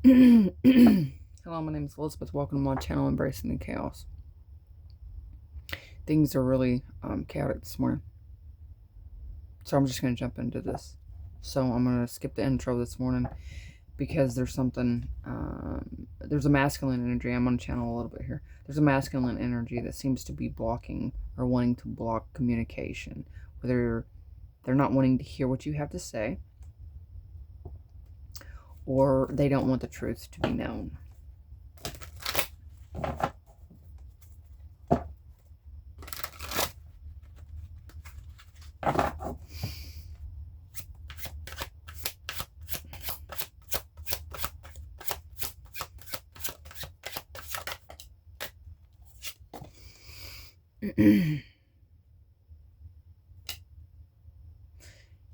Hello, my name is Elizabeth. Welcome to my channel, Embracing the Chaos. Things are really chaotic this morning, so I'm just going to jump into this. So I'm going to skip the intro this morning because there's something, there's a masculine energy. I'm going to channel a little bit here. There's a masculine energy that seems to be blocking or wanting to block communication, whether they're not wanting to hear what you have to say or they don't want the truth to be known.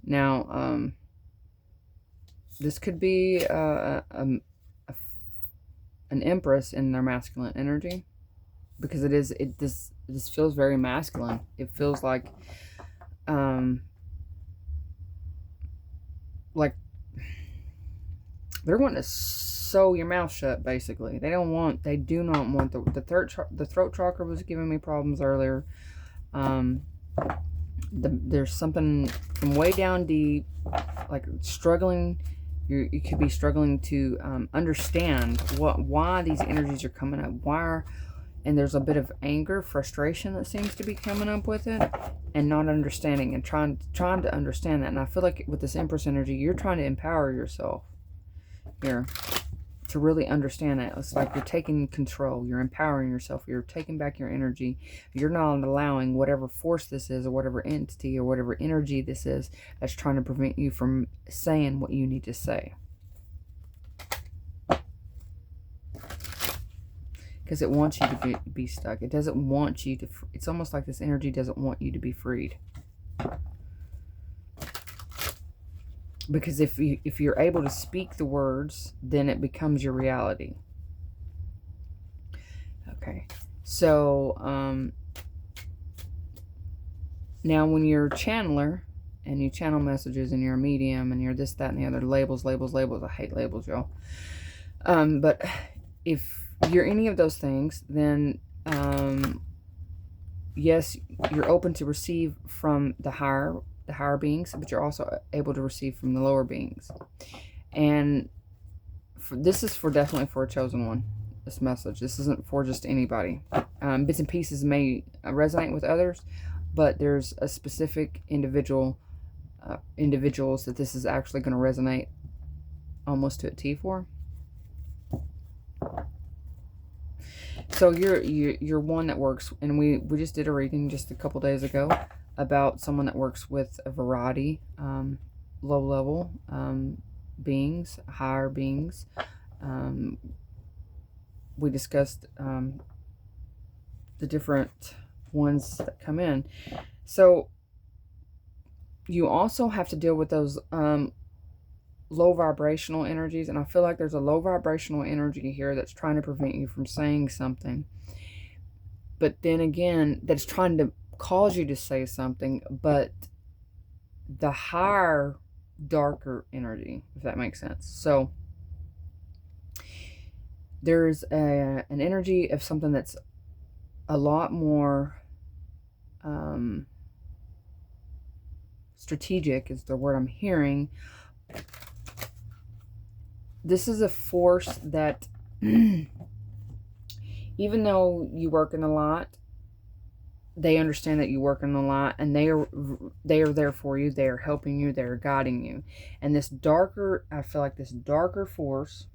Now, this could be an empress in their masculine energy, because this feels very masculine. It feels like they're wanting to sew your mouth shut. Basically, they do not want the throat chakra was giving me problems earlier. There's something from way down deep, like struggling. You could be struggling to understand why these energies are coming up. And there's a bit of anger, frustration that seems to be coming up with it, and not understanding and trying to understand that. And I feel like with this Empress energy, you're trying to empower yourself here to really understand that. It's like you're taking control, you're empowering yourself, you're taking back your energy. You're not allowing whatever force this is, or whatever entity, or whatever energy this is that's trying to prevent you from saying what you need to say. Because it wants you to be stuck. It doesn't want you to, it's almost like this energy doesn't want you to be freed. Because if you're able to speak the words, then it becomes your reality. Okay, so now when you're a channeler and you channel messages and you're a medium and you're this, that, and the other, labels. I hate labels, y'all. But if you're any of those things, then yes, you're open to receive from the higher beings, but you're also able to receive from the lower beings. And this is definitely for a chosen one, this message. This isn't for just anybody. Bits and pieces may resonate with others, but there's a specific individuals that this is actually going to resonate almost to a T for. So you're one that works, and we just did a reading just a couple days ago about someone that works with a variety, low level beings, higher beings. We discussed the different ones that come in. So you also have to deal with those low vibrational energies, and I feel like there's a low vibrational energy here that's trying to prevent you from saying something, but then again that's trying to cause you to say something. But the higher, darker energy, if that makes sense. So there's an energy of something that's a lot more strategic is the word I'm hearing. This is a force that even though you work in a lot, they understand that you work in a lot, and they are there for you. They are helping you. They are guiding you. And this darker, I feel like this darker force,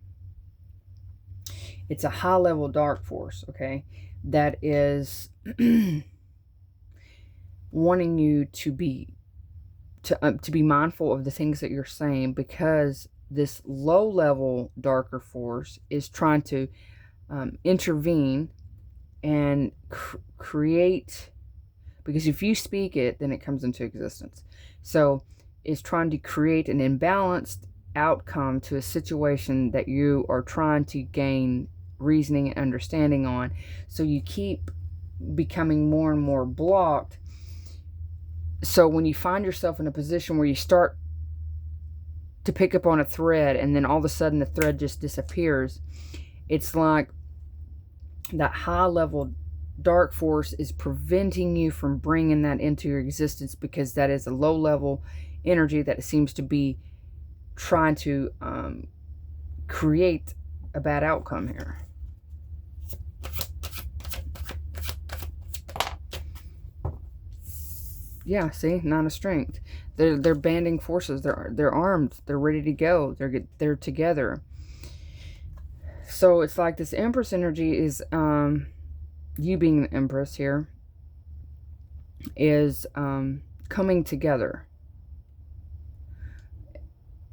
it's a high level dark force, okay, that is wanting you to be mindful of the things that you're saying, because this low level darker force is trying to intervene and create, because if you speak it, then it comes into existence. So it's trying to create an imbalanced outcome to a situation that you are trying to gain reasoning and understanding on. So you keep becoming more and more blocked. So when you find yourself in a position where you start to pick up on a thread, and then all of a sudden the thread just disappears. It's like that high level dark force is preventing you from bringing that into your existence, because that is a low level energy that seems to be trying to create a bad outcome here. Yeah, see, Nine of Strength. They're banding forces. They're armed. They're ready to go. They're together. So it's like this Empress energy is you being the Empress here is coming together.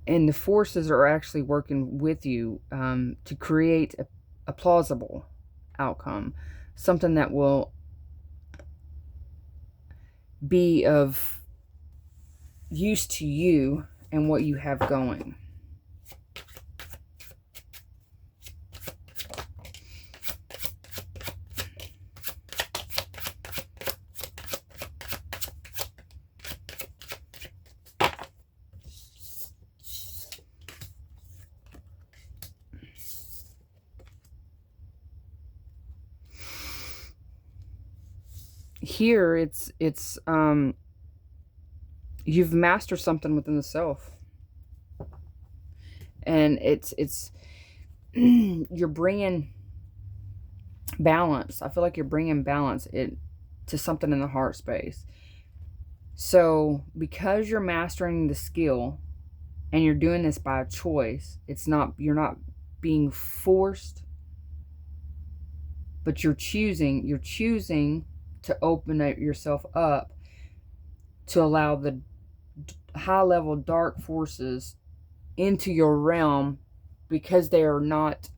And the forces are actually working with you to create a plausible outcome. Something that will be of use to you and what you have going. Here it's you've mastered something within the self, and it's you're bringing balance. I feel like you're bringing balance to something in the heart space. So because you're mastering the skill and you're doing this by choice, you're not being forced, but you're choosing to open yourself up to allow the high level dark forces into your realm, because they are not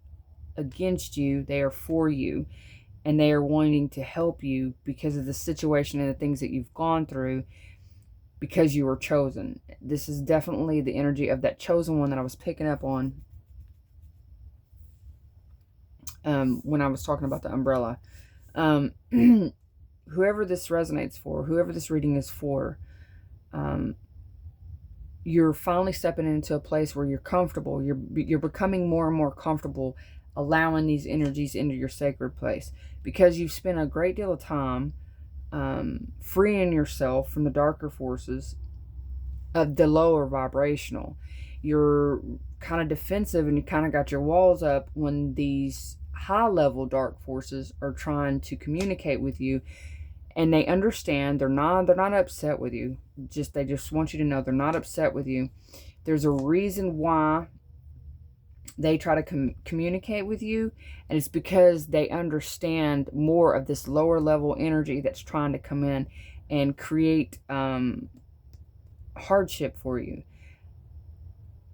against you, they are for you, and they are wanting to help you because of the situation and the things that you've gone through, because you were chosen. This is definitely the energy of that chosen one that I was picking up on when I was talking about the umbrella. Whoever this resonates for, whoever this reading is for, you're finally stepping into a place where you're comfortable. You're becoming more and more comfortable allowing these energies into your sacred place, because you've spent a great deal of time freeing yourself from the darker forces of the lower vibrational. You're kind of defensive and you kind of got your walls up when these high level dark forces are trying to communicate with you. And they understand. They're not upset with you. They just want you to know they're not upset with you. There's a reason why they try to communicate with you, and it's because they understand more of this lower level energy that's trying to come in and create hardship for you.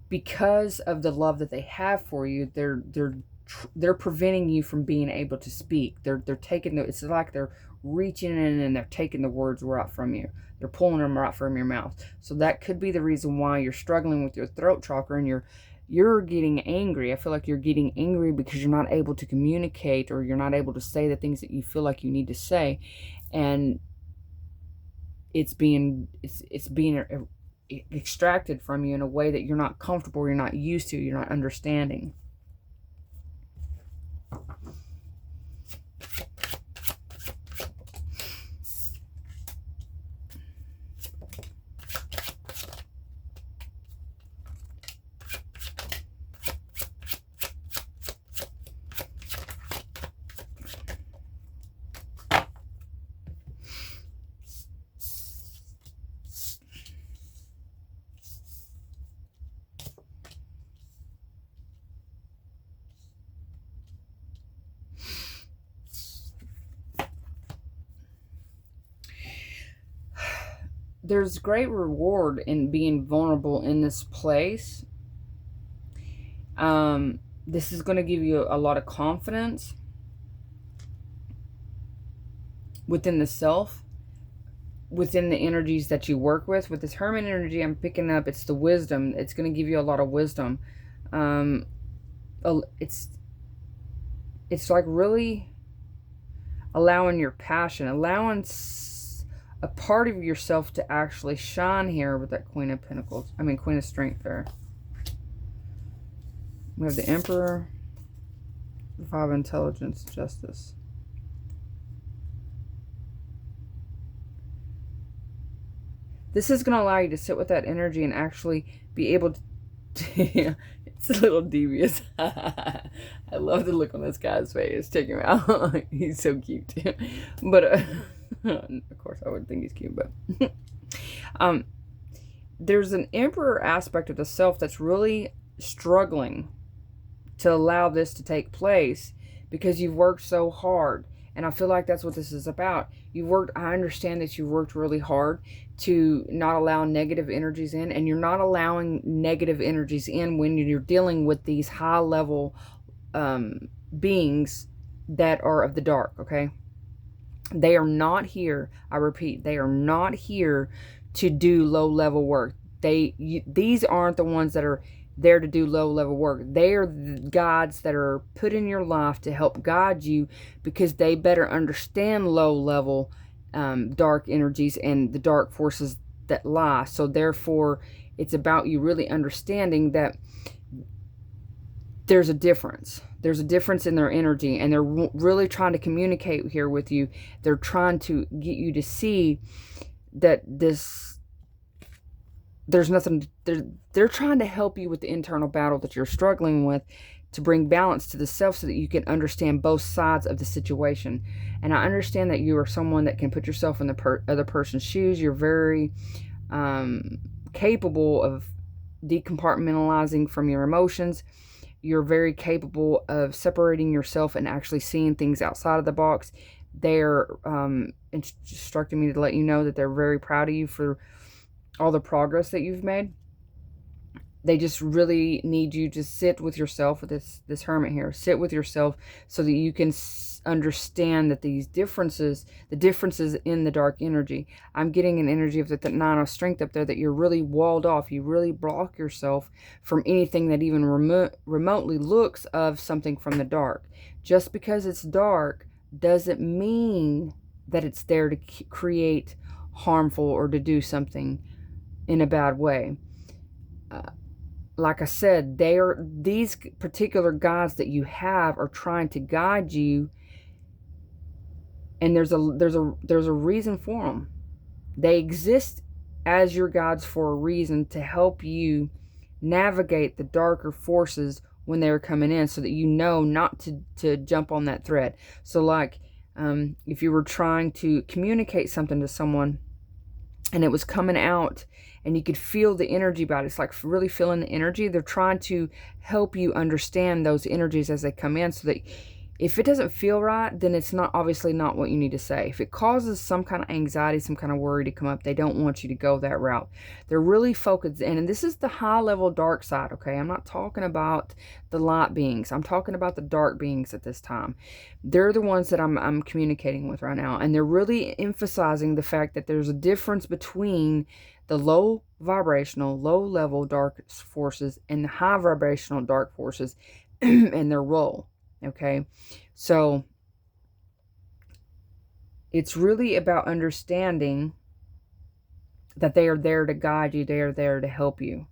Because of the love that they have for you, they're preventing you from being able to speak. They're taking it's like they're reaching in and they're taking the words right from you. They're pulling them right from your mouth. So that could be the reason why you're struggling with your throat chakra and you're getting angry. I feel like you're getting angry because you're not able to communicate, or you're not able to say the things that you feel like you need to say, and it's being extracted from you in a way that you're not comfortable, you're not used to, you're not understanding. There's great reward in being vulnerable in this place. This is going to give you a lot of confidence within the self, within the energies that you work with. With this Hermit energy I'm picking up, it's the wisdom. It's going to give you a lot of wisdom. It's like really allowing your passion, allowing a part of yourself to actually shine here with that Queen of Pentacles. Queen of Strength there. We have the Emperor, 5 Intelligence, Justice. This is going to allow you to sit with that energy and actually be able to... It's a little devious. I love the look on this guy's face. Check him out. He's so cute. But, of course, I would think he's cute, but... there's an Emperor aspect of the self that's really struggling to allow this to take place because you've worked so hard. And I feel like that's what this is about. I understand that you've worked really hard to not allow negative energies in, and you're not allowing negative energies in when you're dealing with these high level beings that are of the dark, okay? They are not here, I repeat, they are not here to do low level work. These aren't the ones that are there to do low level work. They are the gods that are put in your life to help guide you because they better understand low level dark energies and the dark forces that lie. So therefore, it's about you really understanding that there's a difference. There's a difference in their energy, and they're really trying to communicate here with you. They're trying to get you to see that there's nothing, they're trying to help you with the internal battle that you're struggling with, to bring balance to the self so that you can understand both sides of the situation. And I understand that you are someone that can put yourself in the other person's shoes. You're very capable of decompartmentalizing from your emotions. You're very capable of separating yourself and actually seeing things outside of the box. They're instructing me to let you know that they're very proud of you for all the progress that you've made. They just really need you to sit with yourself, with this hermit here. Sit with yourself so that you can understand that these differences, the differences in the dark energy. I'm getting an energy of the 9 of Strength up there, that you're really walled off. You really block yourself from anything that even remotely looks of something from the dark. Just because it's dark doesn't mean that it's there to create harmful or to do something in a bad way. Like I said, these particular guides that you have are trying to guide you, and there's a reason for them. They exist as your guides for a reason, to help you navigate the darker forces when they're coming in, so that you know not to jump on that thread. So like if you were trying to communicate something to someone and it was coming out and you could feel the energy about it, it's like really feeling the energy. They're trying to help you understand those energies as they come in, so that if it doesn't feel right, then it's not, obviously not what you need to say. If it causes some kind of anxiety, some kind of worry to come up, they don't want you to go that route. They're really focused, and this is the high level dark side, okay? I'm not talking about the light beings. I'm talking about the dark beings at this time. They're the ones that I'm communicating with right now, and they're really emphasizing the fact that there's a difference between the low vibrational, low level dark forces and the high vibrational dark forces and their role. Okay, so it's really about understanding that they are there to guide you. They are there to help you.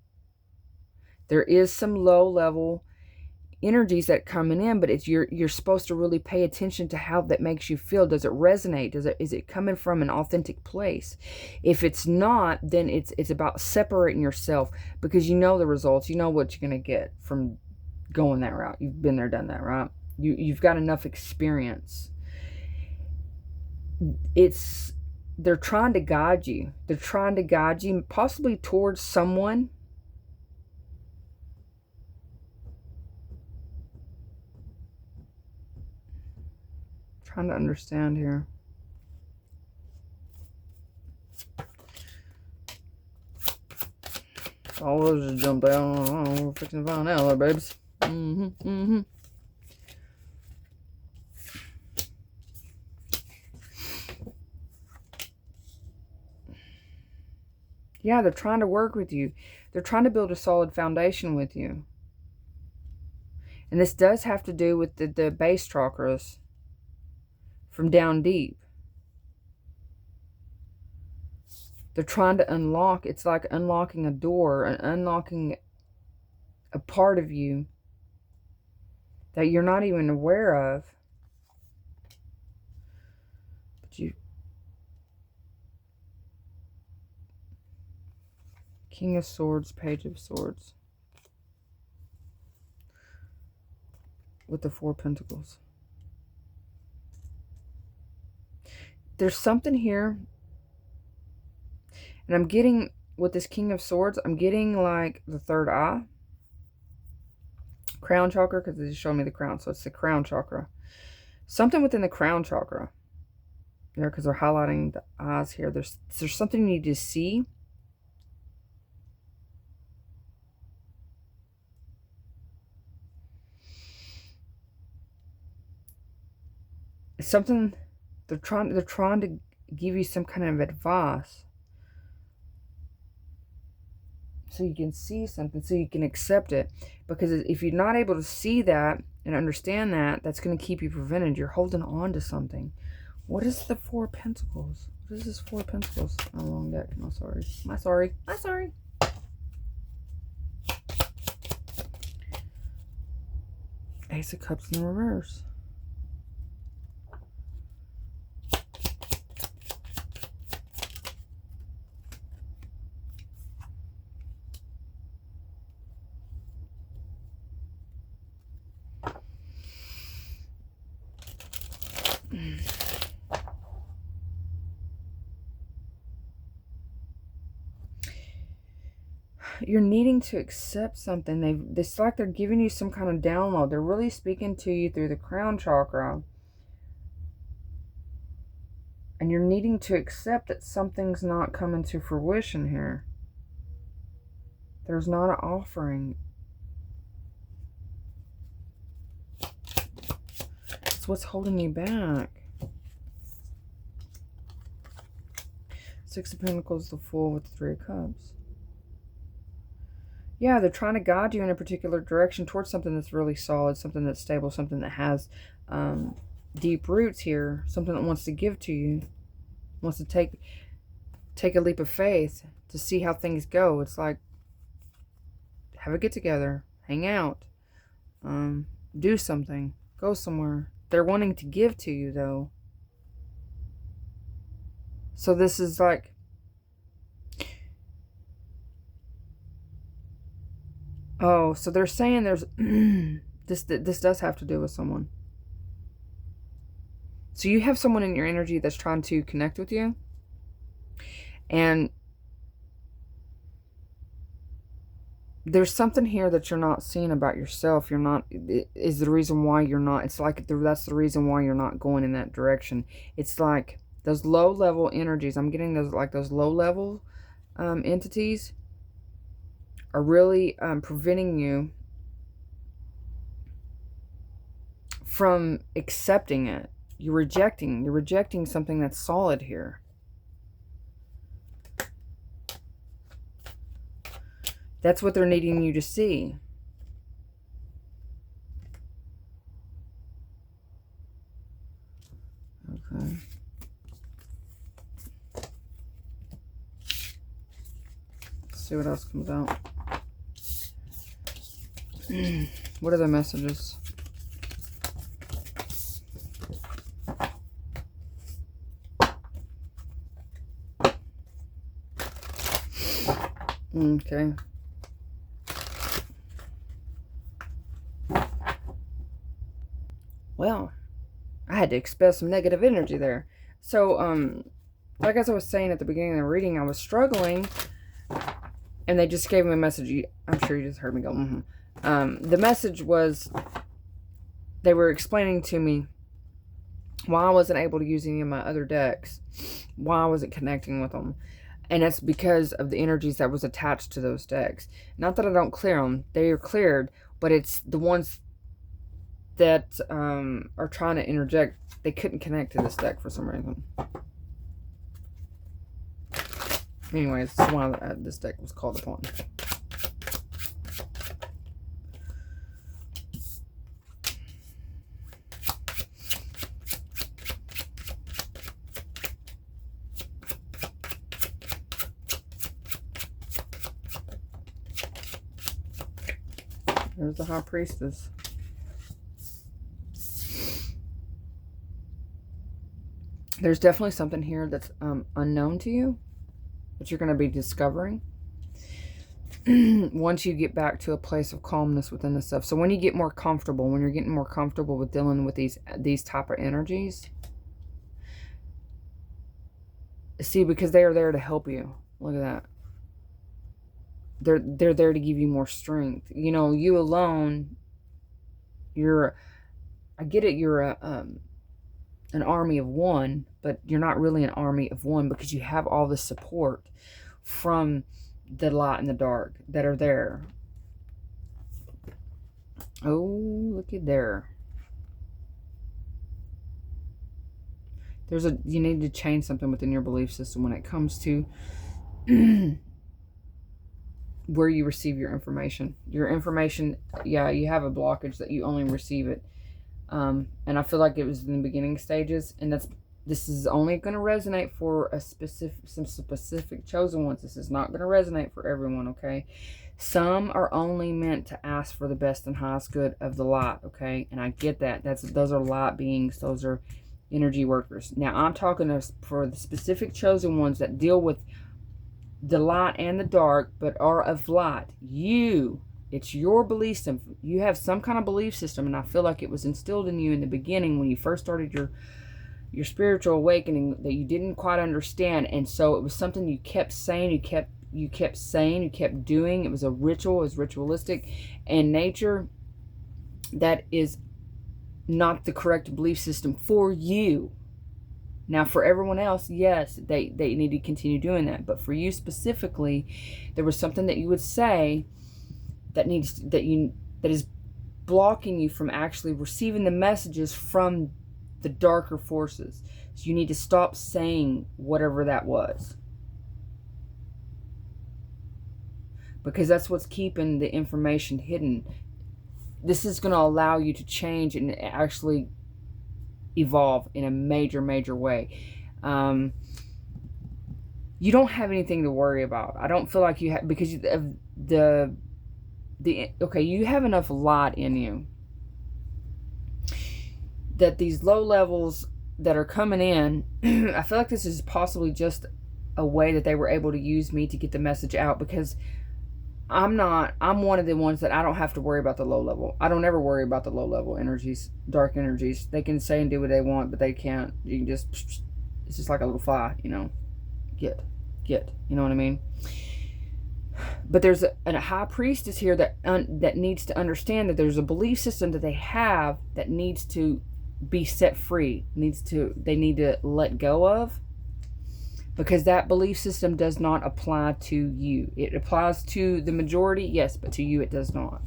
There is some low level energies that coming in, but it's you're supposed to really pay attention to how that makes you feel. Does it resonate? Is it coming from an authentic place? If it's not, then it's about separating yourself, because you know the results. You know what you're going to get from going that route. You've been there, done that, right? You've got enough experience. They're trying to guide you. They're trying to guide you possibly towards someone. Trying to understand here. All those just jumped out. We're fixing to find out there, babes. Yeah, they're trying to work with you. They're trying to build a solid foundation with you. And this does have to do with the base chakras from down deep. They're trying to unlock. It's like unlocking a door and unlocking a part of you that you're not even aware of. But you... King of Swords, Page of Swords. With the Four Pentacles. There's something here. And I'm getting, with this King of Swords, I'm getting like the third eye. Crown chakra, because they just showed me the crown. So it's the crown chakra. Something within the crown chakra. There, because they're highlighting the eyes here. There's something you need to see. It's something they're trying to give you some kind of advice. So you can see something, so you can accept it. Because if you're not able to see that and understand that, that's going to keep you prevented. You're holding on to something. What is the Four Pentacles? What is this Four Pentacles? Oh, long deck. I'm sorry. I'm sorry. I'm sorry. Ace of Cups in reverse. You're needing to accept something. It's like they're giving you some kind of download. They're really speaking to you through the crown chakra. And you're needing to accept that something's not coming to fruition here. There's not an offering. It's what's holding you back. Six of Pentacles, the Fool with the Three of Cups. Yeah, they're trying to guide you in a particular direction towards something that's really solid, something that's stable, something that has deep roots here, something that wants to give to you, wants to take a leap of faith to see how things go. It's like, have a get together, hang out, do something, go somewhere. They're wanting to give to you though. So this is like, oh, so they're saying there's this does have to do with someone. So you have someone in your energy that's trying to connect with you. And there's something here that you're not seeing about yourself. You're not, is the reason why you're not, it's like that's the reason why you're not going in that direction. It's like those low level energies. I'm getting those, like those low level entities are really preventing you from accepting it. You're rejecting something that's solid here. That's what they're needing you to see. Okay. Let's see what else comes out. What are the messages? Okay. Well, I had to expel some negative energy there. So, like as I was saying at the beginning of the reading, I was struggling, and they just gave me a message. I'm sure you just heard me go, the message was, they were explaining to me why I wasn't able to use any of my other decks, why I wasn't connecting with them. And it's because of the energies that was attached to those decks. Not that I don't clear them. They are cleared, but it's the ones that are trying to interject. They couldn't connect to this deck for some reason. Anyways, that's why this deck was called upon. There's the High Priestess. There's definitely something here that's unknown to you that you're going to be discovering once you get back to a place of calmness within the stuff. So when you get more comfortable, when you're getting more comfortable with dealing with these type of energies, see, because they are there to help you. Look at that. They're there to give you more strength. You know, you alone, I get it, you're an army of one, but you're not really an army of one, because you have all the support from the light and the dark that are there. Oh, look at there. You need to change something within your belief system when it comes to where you receive your information. Your information, yeah, you have a blockage that you only receive it. And I feel like it was in the beginning stages, and this is only going to resonate for some specific chosen ones. This is not going to resonate for everyone, okay? Some are only meant to ask for the best and highest good of the light, okay? And I get that. Those are light beings. Those are energy workers. Now, I'm talking for the specific chosen ones that deal with the light and the dark, but are of light. It's your belief system. You have some kind of belief system, and I feel like it was instilled in you in the beginning when you first started your spiritual awakening that you didn't quite understand, and so it was something you kept saying, you kept doing. It was a ritual, it was ritualistic in nature. That is not the correct belief system for you. Now, for everyone else, yes, they need to continue doing that. But for you specifically, there was something that you would say that is blocking you from actually receiving the messages from the darker forces. So you need to stop saying whatever that was, because that's what's keeping the information hidden. This is going to allow you to change and actually evolve in a major way. You don't have anything to worry about. I don't feel like you have, because of okay, you have enough light in you that these low levels that are coming in, I feel like this is possibly just a way that they were able to use me to get the message out, because I'm one of the ones that I don't have to worry about the low level. I don't ever worry about the low level energies, dark energies. They can say and do what they want, but they can't. You can just, it's just like a little fly, you know. Get, you know what I mean? But there's a high priestess here that needs to understand that there's a belief system that they have that needs to be set free. They need to let go of, because that belief system does not apply to you. It applies to the majority, yes, but to you it does not.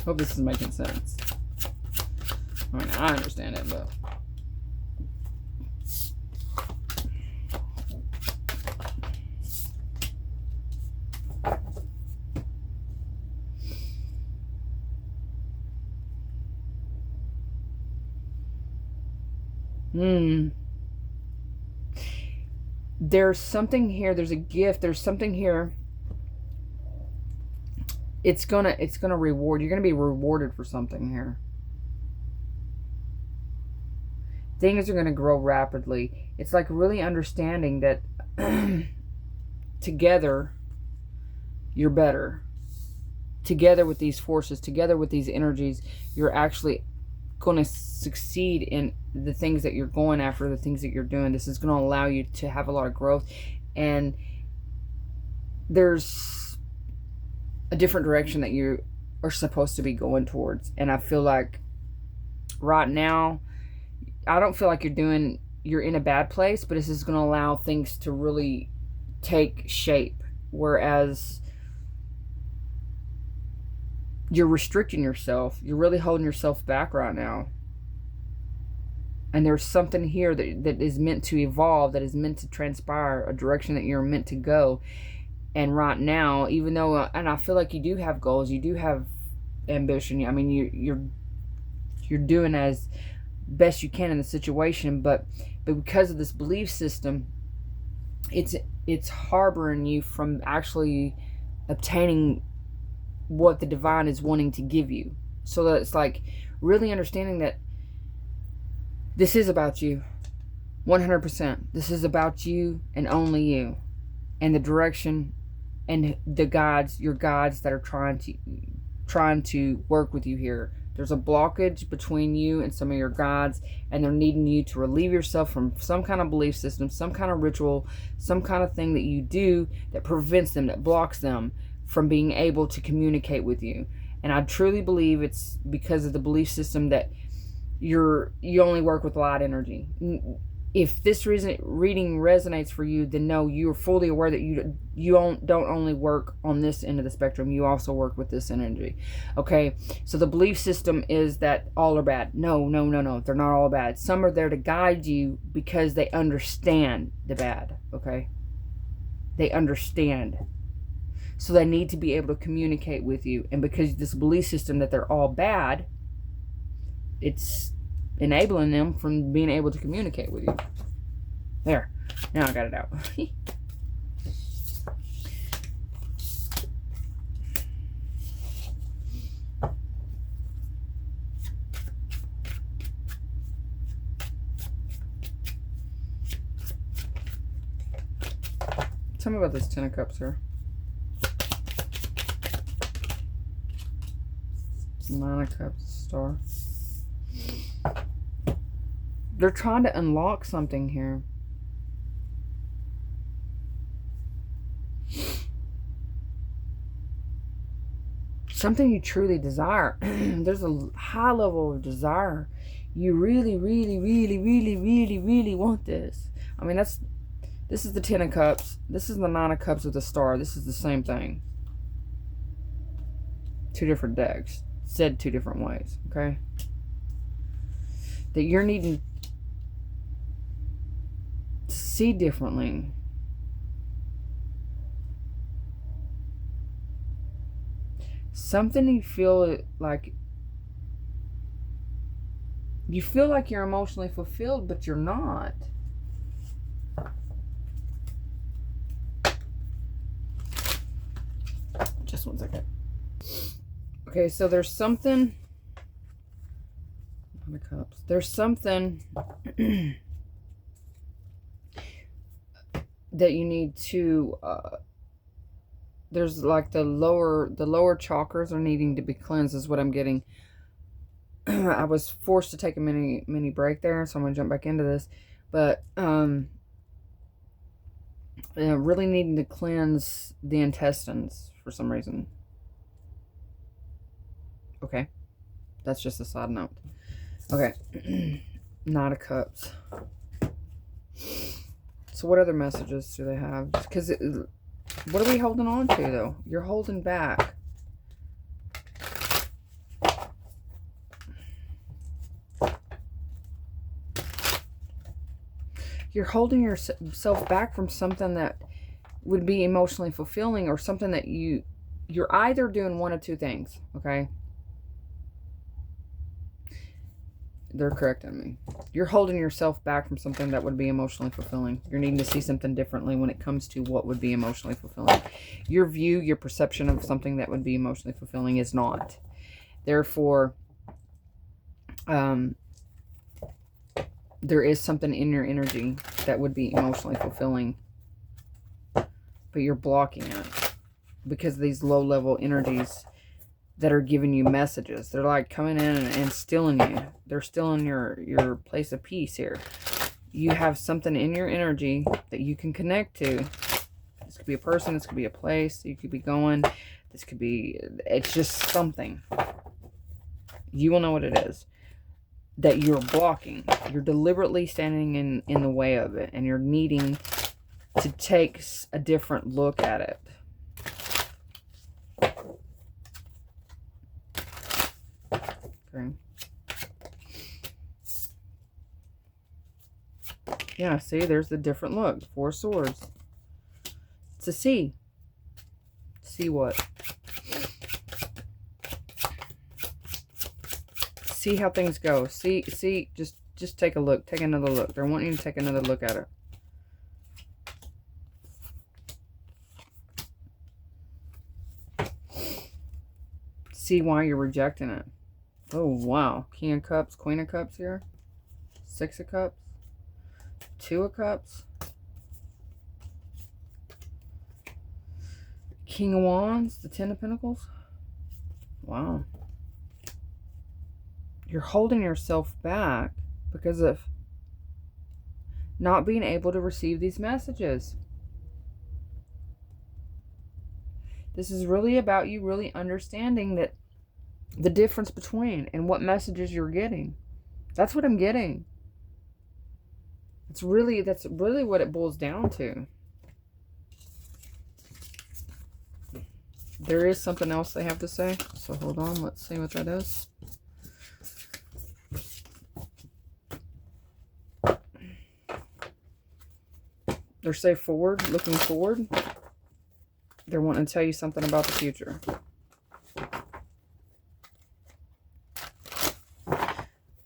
Hope this is making sense. I mean, I understand it, but there's something here, there's a gift, there's something here. It's gonna reward, you're gonna be rewarded for something here. Things are gonna grow rapidly. It's like really understanding that together you're better. Together with these forces, together with these energies, you're actually going to succeed in the things that you're going after, the things that you're doing. This is going to allow you to have a lot of growth, and there's a different direction that you are supposed to be going towards. And I feel like right now, I don't feel like you're in a bad place, but this is going to allow things to really take shape, whereas you're restricting yourself. You're really holding yourself back right now. And there's something here that is meant to evolve, that is meant to transpire, a direction that you're meant to go. And right now, even though, and I feel like you do have goals, you do have ambition. I mean, you're doing as best you can in the situation, but because of this belief system, it's harboring you from actually obtaining what the divine is wanting to give you. So that it's like really understanding that This is about you. 100%. This is about you and only you. And the direction and the gods, your gods that are trying to work with you here. There's a blockage between you and some of your gods, and they're needing you to relieve yourself from some kind of belief system, some kind of ritual, some kind of thing that you do that prevents them, that blocks them from being able to communicate with you. And I truly believe it's because of the belief system that you only work with light energy. If this reading resonates for you, then no, you're fully aware that you don't only work on this end of the spectrum. You also work with this energy. Okay, so the belief system is that all are bad. No, no, no, no. They're not all bad. Some are there to guide you because they understand the bad. Okay, they understand. So they need to be able to communicate with you. And because this belief system that they're all bad, it's enabling them from being able to communicate with you. There. Now I got it out. Tell me about this Ten of Cups here. Nine of Cups, Star. They're trying to unlock something here. Something you truly desire. There's a high level of desire. You really, really, really, really, really, really want this. I mean, this is the Ten of Cups. This is the Nine of Cups with the Star. This is the same thing. Two different decks. Said two different ways, okay? That you're needing to see differently. Something you feel like you're emotionally fulfilled, but you're not. Just one second. Okay, so there's something. Nine of Cups. There's something that you need to. There's like the lower chakras are needing to be cleansed, is what I'm getting. I was forced to take a mini break there, so I'm gonna jump back into this. But really needing to cleanse the intestines for some reason. Okay, that's just a side note. Okay, Nine of Cups. So what other messages do they have? Because what are we holding on to, though? You're holding back. You're holding yourself back from something that would be emotionally fulfilling, or something that you're either doing one of two things, okay? They're correcting me. You're holding yourself back from something that would be emotionally fulfilling. You're needing to see something differently when it comes to what would be emotionally fulfilling. Your view, your perception of something that would be emotionally fulfilling is not. Therefore, there is something in your energy that would be emotionally fulfilling, but you're blocking it because of these low-level energies that are giving you messages. They're like coming in and stealing you. They're stealing your place of peace here. You have something in your energy that you can connect to. This could be a person. This could be a place you could be going. This could be, it's just something. You will know what it is that you're blocking. You're deliberately standing in the way of it, and you're needing to take a different look at it. Okay. Yeah, see, there's the different look. Four Swords. To see. See what? See how things go. See, just take a look. Take another look. They're wanting you to take another look at it. See why you're rejecting it. Oh, wow. King of Cups, Queen of Cups here. Six of Cups, Two of Cups, King of Wands, the Ten of Pentacles. Wow. You're holding yourself back because of not being able to receive these messages. This is really about you really understanding that the difference between and what messages you're getting. That's what I'm getting. That's really what it boils down to. There is something else they have to say. So hold on, let's see what that is. They're say forward, looking forward. They're wanting to tell you something about the future.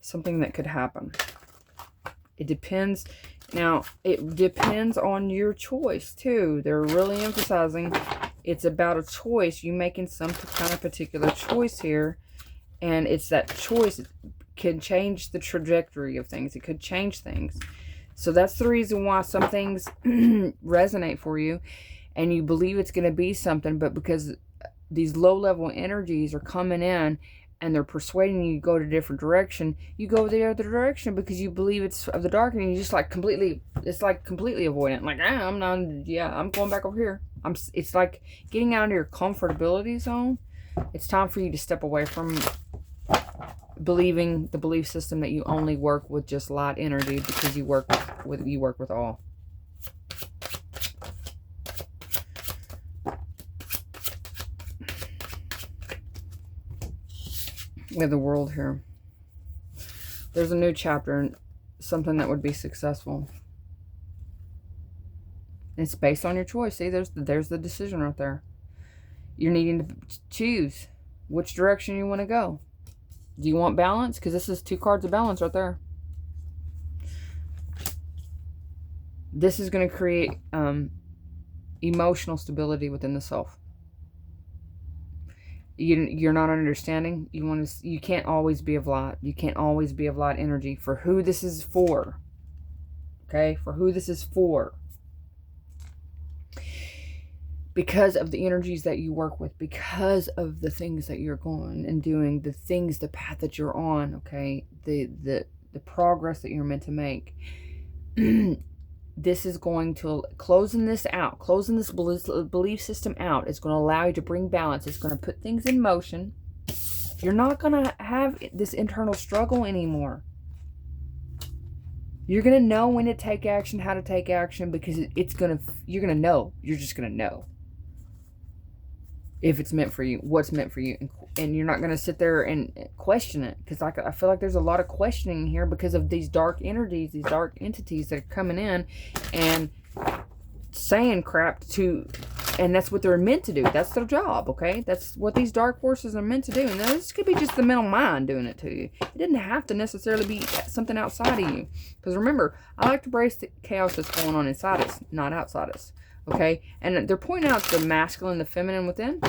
Something that could happen. It depends. Now, it depends on your choice, too. They're really emphasizing it's about a choice. You making some kind of particular choice here. And it's that choice can change the trajectory of things. It could change things. So that's the reason why some things resonate for you. And you believe it's going to be something. But because these low-level energies are coming in and they're persuading you to go to a different direction, you go the other direction because you believe it's of the dark, and you just like completely, it's like completely avoidant. Like, I'm not, yeah, I'm going back over here. It's like getting out of your comfortability zone. It's time for you to step away from believing the belief system that you only work with just light energy, because you work with all. We have the World here. There's a new chapter and something that would be successful. It's based on your choice. See, there's the decision right there. You're needing to choose which direction you want to go. Do you want balance? Because this is 2 cards of balance right there. This is going to create emotional stability within the self. You're not understanding. You can't always be of light. You can't always be of light energy for who this is for. Okay? For who this is for. Because of the energies that you work with. Because of the things that you're going and doing. The path that you're on. Okay? The progress that you're meant to make. This is going to, closing this belief system out, is going to allow you to bring balance. It's going to put things in motion. You're not going to have this internal struggle anymore. You're going to know when to take action, how to take action, because you're going to know. You're just going to know if it's meant for you, what's meant for you. And you're not going to sit there and question it. Because I feel like there's a lot of questioning here because of these dark energies, these dark entities that are coming in and saying crap to, and that's what they're meant to do. That's their job, okay? That's what these dark forces are meant to do. And this could be just the mental mind doing it to you. It didn't have to necessarily be something outside of you. Because remember, I like to embrace the chaos that's going on inside us, not outside us. Okay? And they're pointing out the masculine, the feminine within.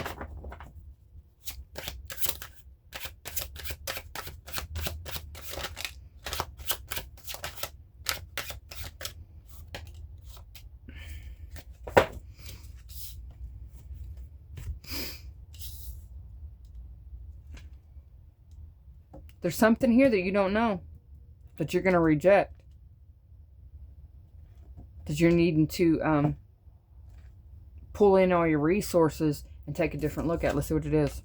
There's something here that you don't know, that you're going to reject, that you're needing to pull in all your resources and take a different look at. Let's see what it is.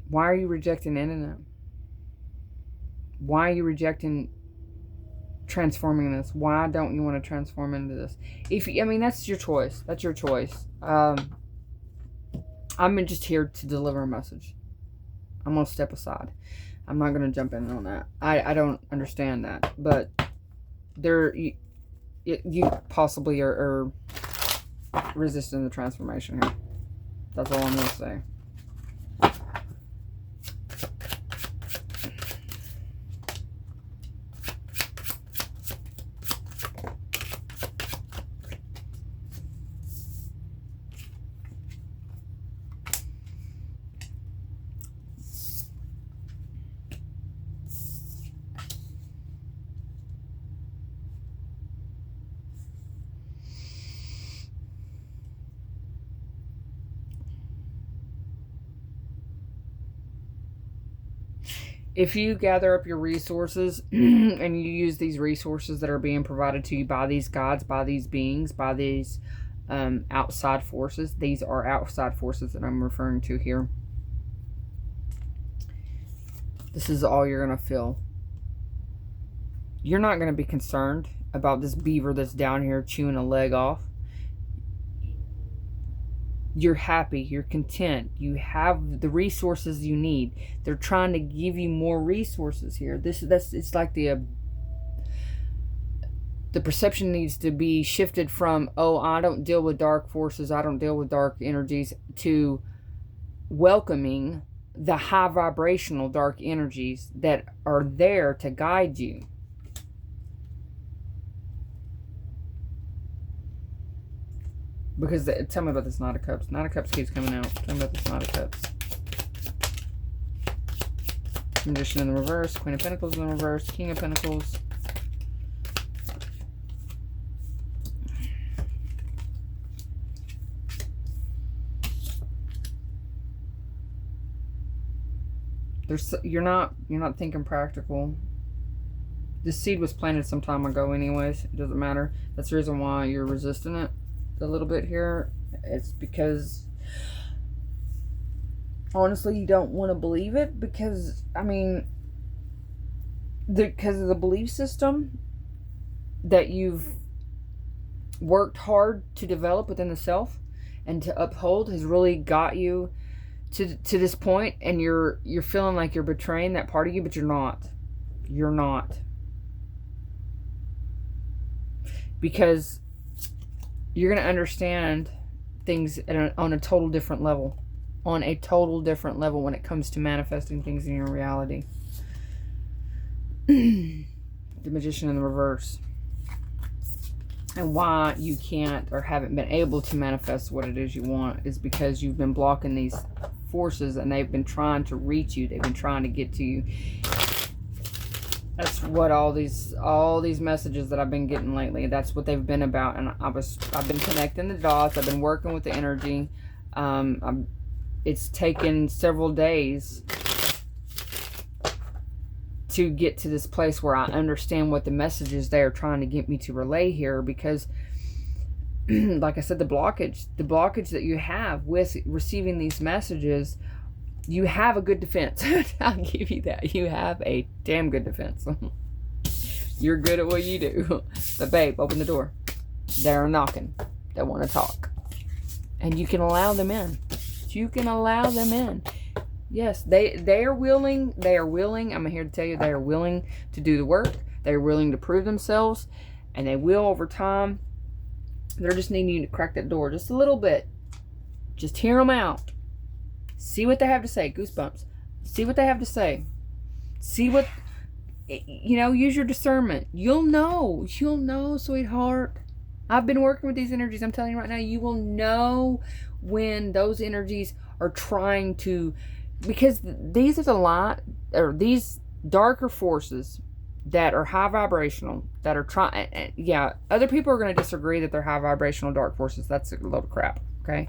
Why are you rejecting internet? Why are you rejecting transforming this? Why don't you want to transform into this? I mean, that's your choice. That's your choice. I'm just here to deliver a message. I'm going to step aside. I'm not going to jump in on that. I don't understand that. But you possibly are resisting the transformation here. That's all I'm going to say. if you gather up your resources and you use these resources that are being provided to you by these gods, by these beings, by these outside forces, these are outside forces that I'm referring to here. This is all you're going to feel. You're not going to be concerned about this beaver that's down here chewing a leg off. You're happy, you're content, you have the resources you need. They're trying to give you more resources here. It's like the perception needs to be shifted from, oh, I don't deal with dark forces, I don't deal with dark energies, to welcoming the high vibrational dark energies that are there to guide you. Because tell me about this Knight of Cups. Knight of Cups keeps coming out. Tell me about this Knight of Cups. Magician in the reverse. Queen of Pentacles in the reverse. King of Pentacles. You're not thinking practical. This seed was planted some time ago anyways. It doesn't matter. That's the reason why you're resisting it a little bit here. It's because honestly you don't want to believe it, because I mean, because of the belief system that you've worked hard to develop within the self and to uphold has really got you to this point, and you're feeling like you're betraying that part of you, but you're not. You're not. Because you're going to understand things on a total different level. On a total different level when it comes to manifesting things in your reality. The Magician in the reverse. And why you can't or haven't been able to manifest what it is you want is because you've been blocking these forces, and they've been trying to reach you. They've been trying to get to you. That's what all these messages that I've been getting lately, that's what they've been about. And I've been connecting the dots. I've been working with the energy. It's taken several days to get to this place where I understand what the messages they are trying to get me to relay here, because like I said, the blockage that you have with receiving these messages, you have a good defense. I'll give you that. You have a damn good defense. You're good at what you do. But babe, open the door. They're knocking. They want to talk. And you can allow them in. You can allow them in. Yes, they are willing. They are willing. I'm here to tell you, they are willing to do the work. They're willing to prove themselves. And they will over time. They're just needing you to crack that door just a little bit. Just hear them out. See what they have to say. Goosebumps. See what they have to say. See what, use your discernment. You'll know, sweetheart. I've been working with these energies. I'm telling you right now, you will know when those energies are trying to, because these are these darker forces that are high vibrational, that are trying, other people are going to disagree that they're high vibrational dark forces. That's a load of crap, okay?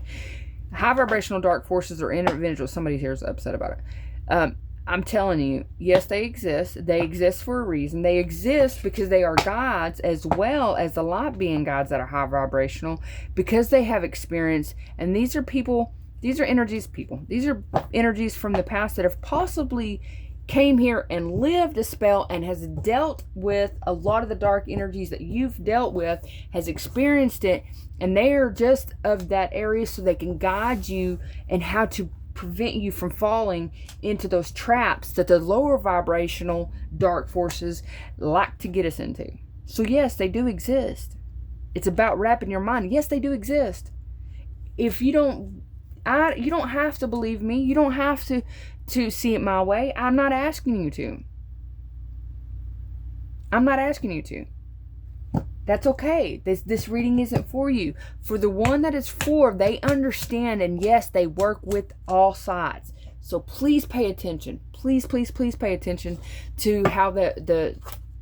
High vibrational dark forces are individuals. Somebody here is upset about it. I'm telling you, yes, they exist. They exist for a reason. They exist because they are gods, as well as the light being gods that are high vibrational, because they have experience. And these are people, these are energies from the past that have possibly came here and lived a spell and has dealt with a lot of the dark energies that you've dealt with, has experienced it, and they are just of that area so they can guide you and how to prevent you from falling into those traps that the lower vibrational dark forces like to get us into. So yes, they do exist. It's about wrapping your mind. Yes, they do exist. If you don't have to believe me. You don't have to see it my way. I'm not asking you to. I'm not asking you to. That's okay. This reading isn't for you. For the one that it's for, they understand, and yes, they work with all sides. So please pay attention. Please, please, please pay attention to how the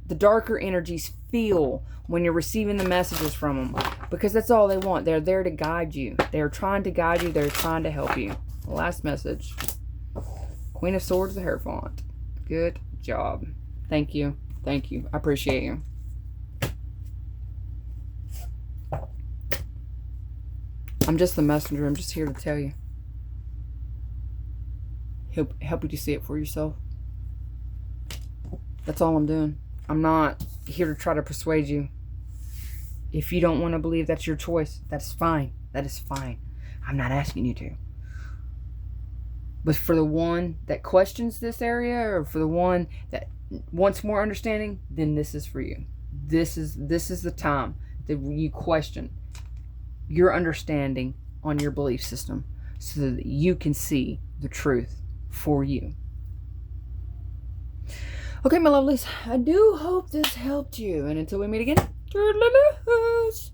darker energies feel when you're receiving the messages from them. Because that's all they want. They're there to guide you. They're trying to guide you. They're trying to help you. Last message. Queen of Swords, the Hierophant. Good job. Thank you. Thank you. I appreciate you. I'm just the messenger. I'm just here to tell you. Help you to see it for yourself. That's all I'm doing. I'm not here to try to persuade you. If you don't want to believe, that's your choice. That's fine. That is fine. I'm not asking you to. But for the one that questions this area, or for the one that wants more understanding, then this is for you. This is the time that you question your understanding on your belief system so that you can see the truth for you. Okay, my lovelies, I do hope this helped you. And until we meet again, toodaloo.